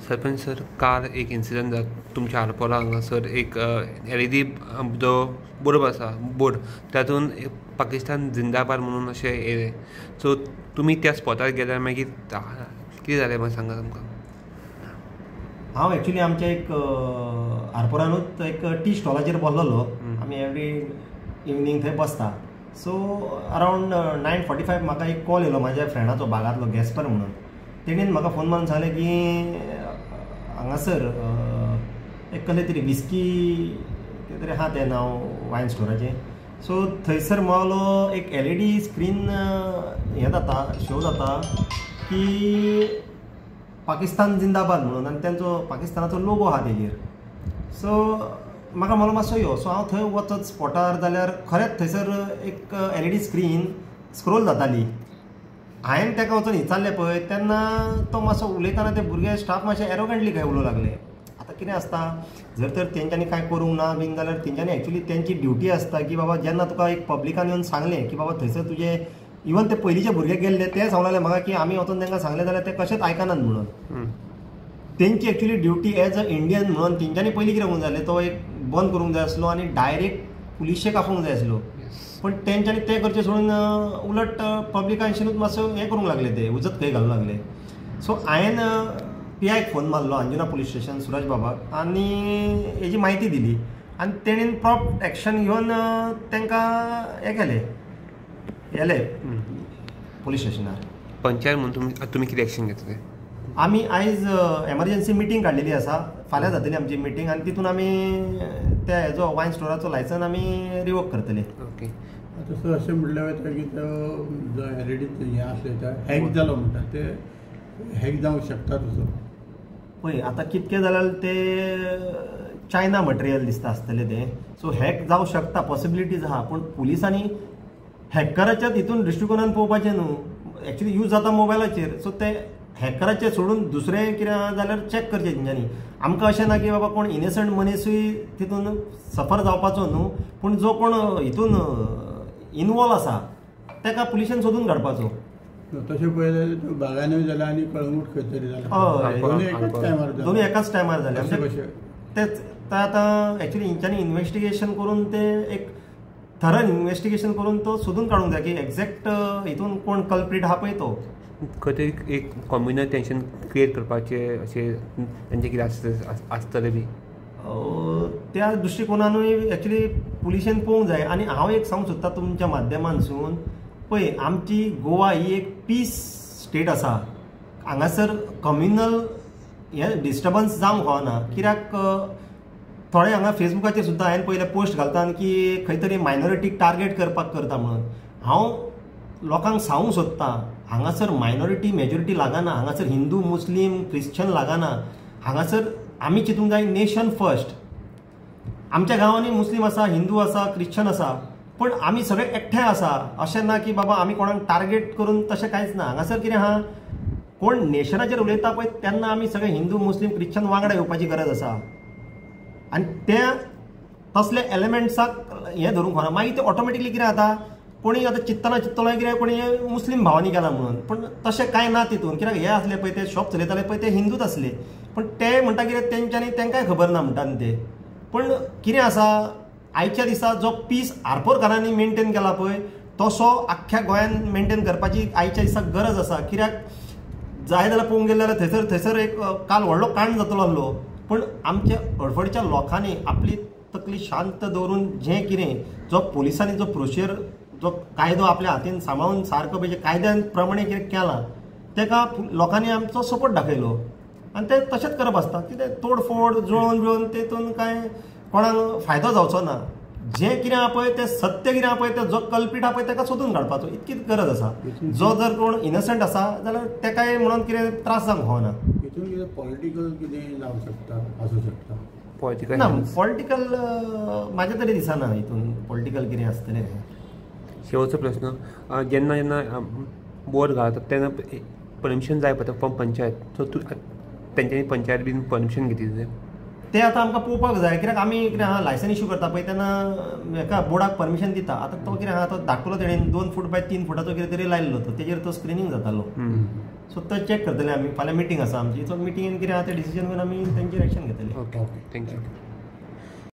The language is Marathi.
सरपंच सर, काल एक इन्सिडंट जाता तुमच्या आरपोरा हांगासर एक LED जो बोर्ड आसा बोर्ड तातूंत पाकिस्तान जिंदाबाद म्हणून अशें येयलें. सो तुमी त्या स्पॉटार गेल्यार मागीर कितें जालें मागीर सांगात आमकां. हांव एक्चुली आमच्या एक आरपोरानूच एक टी स्टॉलाचेर बसलोलो. आमी एवरी इवनिंग थंय बसता. सो अरावंड 9:45 म्हाका एक कॉल येयलो म्हाज्या फ्रेंडाचो बागांतलो गॅस्पर म्हणून. तेणेन म्हाका फोन मारून सांगलें की हांगासर एक कसलें तरी विस्की कितें तरी आहा तें नांव वायन स्टोराचें. सो थंयसर मावलो एक LED स्क्रीन हें जाता शो जाता की पाकिस्तान जिंदाबाद म्हणून आनी तेंचो पाकिस्तानाचो लोगो आहा तेजेर. सो म्हाका म्हणलो मातसो यो. सो हांव थंय वचत स्पॉटार जाल्यार खरेंच थंयसर एक LED स्क्रीन स्क्रोल जाताली. हांवें ताका वचून विचारलें पळय तेन्ना तो मातसो उलयतना ते भुरगे स्टाफ मातशे एरोगंटली काय उलोवंक लागले. आतां कितें आसता जर तर तेंच्यांनी कांय करूंक ना बीन जाल्यार तेंच्यांनी एक्चुली तेंची ड्युटी आसता की बाबा जेन्ना तुका एक पब्लिकान येवन सांगलें की बाबा थंयसर तुजे इवन ते पयलींचे भुरगे गेल्ले ते सांगूंक लागले म्हाका की आमी वचून तांकां सांगलें जाल्यार ते कशेंच आयकनात म्हणून. तेंची actually duty as a Indian म्हणून तेंच्यांनी पयलीं कितें करूंक जाय आसलें तो एक बंद करूंक जाय आसलो आनी डायरेक्ट पुलिशेक आपोवंक जाय आसलो. पण तेंच्यांनी तें करचें सोडून उलट पब्लिकांशीनूच मातसो हें करूंक लागले ते उजत खंय घालूंक लागले. सो हांवें PIक फोन मारलो अंजुना पुलीस स्टेशन सुरज बाबाक आनी हेजी म्हायती दिली आनी तेणेन प्रॉम्प्ट एक्शन घेवन तांकां हें केलें येले पुलीस स्टेशनार. पंचायत म्हणून तुमी कितें एक्शन घेतलें? आमी आयज एमर्जन्सी मिटींग काडलेली आसा. फाल्यां जातली आमची मिटींग आनी तितून आमी त्या हेजो वायन स्टोराचो लायसन आमी रिवोक करतले. ओके. तसो अशें म्हणलें वता की तो जो LED हें आसलें तो हॅक जालो म्हणटा ते हॅक जावंक शकता तसो. पळय आतां कितकें जाल्यार ते चायना मटेरियल दिसता आसतलें तें. सो हॅक जावंक शकता पॉसिबिलिटीज आहा. पूण पुलिसांनी हॅकराच्या हितून दृश्टिकोनान पळोवपाचें न्हू. एक्चुली यूज जाता मोबायलाचेर. सो ते हॅकराचें सोडून दुसरें कितें आहा जाल्यार चॅक करचें तेंच्यांनी. आमकां अशें ना की बाबा कोण इनोसंट मनीसूय तितून सफर जावपाचो न्हू. पूण जो कोण हितून इनवॉल्व आसा ताका पुलिशेन सोदून काडपाचो. तशें पळयल्यार बागानूय जालें आनी कळंगूट खंय तरी जालें. दोनूय एकाच टायमार जालें. तेच आतां एक्चुली हेंच्यांनी इन्वेस्टिगेशन करून ते एक थरन इन्वेस्टिगेशन करून तो सोदून काडूंक जाय की एक्झॅक्ट हितून कोण कल्प्रीट आहा पळय तो. खंय तरी एक कम्युनल टेन्शन क्रिएट करपाचें अशें तेंचें कितें आसतलें बी त्या दृश्टिकोनानूय एक्चुली पुलिशेन पळोवंक जाय. आनी हांव एक सांगूंक सोदतां तुमच्या माध्यमांतसून पळय आमची गोवा ही एक पीस स्टेट आसा. हांगासर कम्युनल हें डिस्टर्बन्स जावंक फावना. कित्याक थोडे हांगा फेसबुकाचेर सुद्दां हांवें पयलें पोस्ट घालता की खंय तरी मायनॉरिटीक टार्गेट करपाक करता म्हणून. हांव लोकांक सांगूंक सोदतां हांगासर मायनॉरिटी मेजॉरिटी लागना. हांगासर हिंदू मुस्लीम क्रिश्चन लागना. हांगासर आमी चिंतूंक जाय नेशन फर्स्ट. आमच्या गांवांनी मुस्लीम आसा हिंदू आसा क्रिश्चन आसा पण आमी सगळे एकठांय आसा. अशें ना की बाबा आमी कोणाक टार्गेट करून तशें कांयच ना. हांगासर कितें आहा कोण नेशनाचेर उलयता पळय तेन्ना आमी सगळे हिंदू मुस्लीम क्रिश्चन वांगडा येवपाची गरज आसा. आनी ते तसले एलिमेंट्साक हें धरूंक फावना. मागीर ते ऑटोमॅटिकली कितें जाता कोणी आतां चिंततना कितें कोणी मुस्लीम भावांनी केला म्हणून. पण तशें कांय ना तितून. कित्याक हे आसले पळय ते शॉप चलयताले पळय ते हिंदूच आसले. पण ते म्हणटा कितें तेंच्यांनी तांकांय खबर ना म्हणटा न्ही ते. पण कितें आसा आयच्या दिसा जो पीस आरपोरकारांनी मेंटेन केला पळय तसो आख्ख्या गोंयान मेंटेन करपाची आयच्या दिसा गरज आसा. कित्याक जाय जाल्यार पळोवंक गेले जाल्यार थंयसर एक काल व्हडलो कांड जातलो आसलो. पण आमच्या अडफडच्या लोकांनी आपली तकली शांत दवरून जें कितें जो पुलिसांनी जो प्रोसिजर जो कायदो आपल्या हातीन सांबाळून सारको पाहिजे कायद्यान प्रमाणे कितें केलां ताका लोकांनी आमचो सपोर्ट दाखयलो. आनी ते तशेंच करप आसता. कितें तोडफोड जळोवन बिळोवन तेतून कांय कोणाक फायदो जावचो ना. जें कितें आहा पळय तें सत्य कितें आहा पळय ते जो कल्पीट आहा पळय ताका सोदून काडपाचो इतकीच गरज आसा. जो जर कोण इनोसंट आसा जाल्यार ताकाय म्हणून कितें त्रास जावंक फावना. पॉलिटिकल कितें जावंक शकता आसूं शकता. पॉलिटिकल ना पॉलिटिकल म्हाज्या तरी दिसना हितून पॉलिटिकल कितें आसतलें. शेवटचो प्रश्न जेन्ना जेन्ना बोर्ड घालता तेन्ना परमिशन जाय पडटा फ्रॉम पंचायत. सो तेंच्यांनी पंचायत बीन परमिशन घेतली ते आतां आमकां पळोवपाक जाय. कित्याक आमी कितें आहा लायसन इश्यू करता पळय तेन्ना हेका बोर्डाक परमिशन दिता. आतां तो कितें आहा तो धाकटलो तेणेन 2 फूट बाय 3 फुटाचो कितें तरी लायल्लो तो तेजेर तो स्क्रिनींग जातालो. सो तो चॅक करतले आमी. फाल्यां मिटींग आसा आमची, सो मिटींगेन कितें आहा तें डिसिजन घेवन आमी तेंचेर एक्शन घेतले. Okay, thank you.